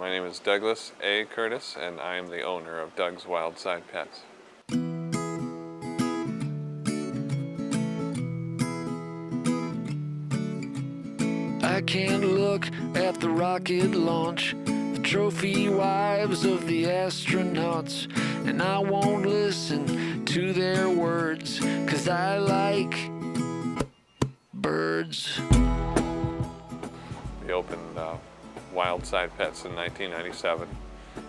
My name is Douglas A. Curtis, and I am the owner of Doug's Wild Side Pets. I can't look at the rocket launch, the trophy wives of the astronauts, and I won't listen to their words, 'cause I like birds. We opened Wild Side Pets in 1997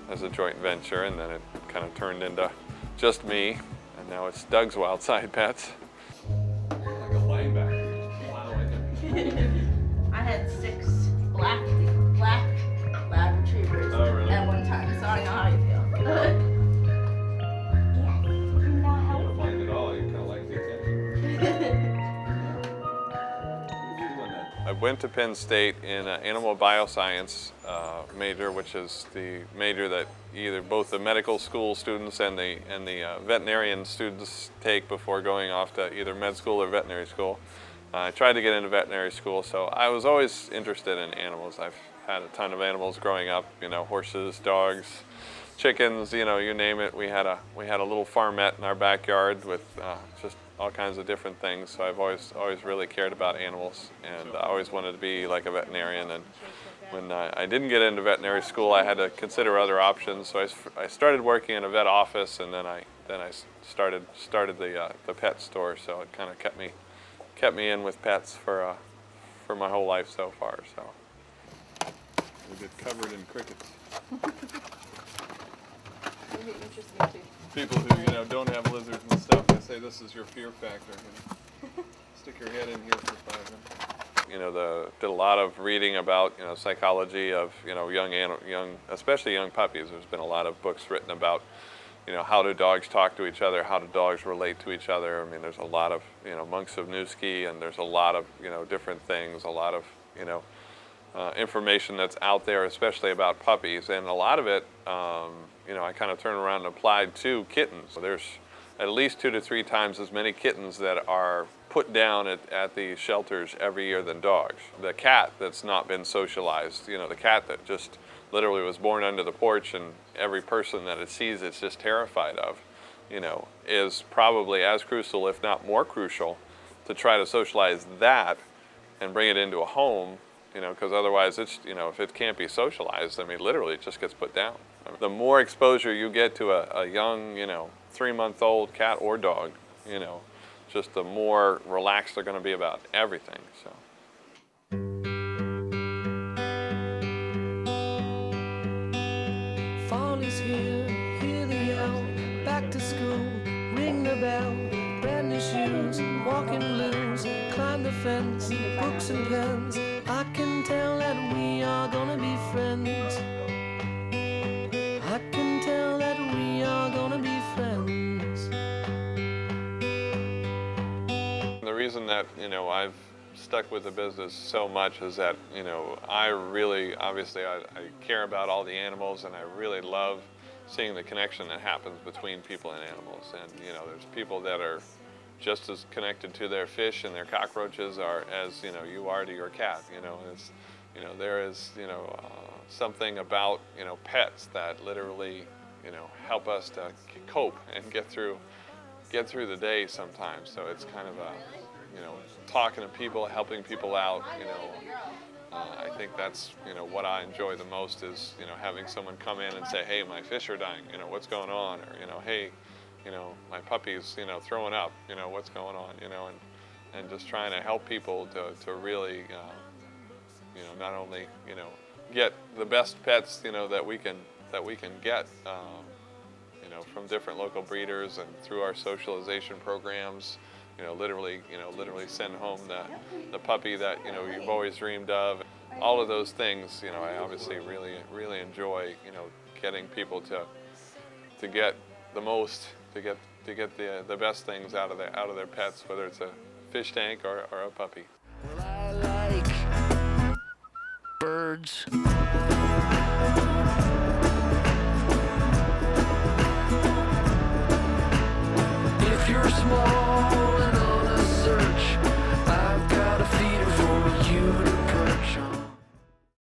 as a joint venture, and then it kind of turned into just me, and now it's Doug's Wild Side Pets. Like a linebacker, just plowing in. I had 6 black lab retrievers at one time, so I know how you feel. You don't mind at all, you kind of like the attention. I went to Penn State in an animal bioscience major, which is the major that either both the medical school students and the veterinarian students take before going off to either med school or veterinary school. I tried to get into veterinary school, so I was always interested in animals. I've had a ton of animals growing up, you know, horses, dogs, chickens, you know, you name it. We had a little farmette in our backyard with just all kinds of different things. So I've always really cared about animals, and I always wanted to be like a veterinarian. And when I didn't get into veterinary school, I had to consider other options. So I started working in a vet office, and then I started the pet store. So it kind of kept me in with pets for my whole life so far. So we get covered in crickets. People who don't have lizards and stuff, they say this is your fear factor. Stick your head in here for 5 minutes. Did a lot of reading about psychology of young, especially young puppies. There's been a lot of books written about how do dogs talk to each other, how do dogs relate to each other. I mean, there's a lot of monks of Newski, and there's a lot of different things, a lot of information that's out there, especially about puppies, and a lot of it I kind of turn around and applied to kittens. There's at least 2 to 3 times as many kittens that are put down at the shelters every year than dogs. The cat that's not been socialized, the cat that just literally was born under the porch and every person that it sees it's just terrified of, is probably as crucial, if not more crucial, to try to socialize that and bring it into a home, because otherwise it's, if it can't be socialized, I mean, literally it just gets put down. The more exposure you get to a young, 3-month-old cat or dog, just the more relaxed they're going to be about everything. So. Fall is here, hear the yell, back to school, ring the bell, brand new shoes, walking blues, climb the fence, books and pens, I can tell that we are gonna be friends. I can tell that we are gonna be friends. The reason that, I've stuck with the business so much is that, I really, obviously, I care about all the animals, and I really love seeing the connection that happens between people and animals. And, there's people that are just as connected to their fish and their cockroaches as, you are to your cat. There is, something about, pets that literally, help us to cope and get through the day sometimes. So it's kind of talking to people, helping people out, I think that's, what I enjoy the most is, having someone come in and say, hey, my fish are dying, what's going on? Or, hey, my puppy's, throwing up, what's going on, and just trying to help people to really, not only, get the best pets, that we can get, from different local breeders and through our socialization programs, literally send home the puppy that, you've always dreamed of. All of those things, I obviously really enjoy, getting people to get the most, to get the best things out of their pets, whether it's a fish tank or a puppy. Well, I like birds.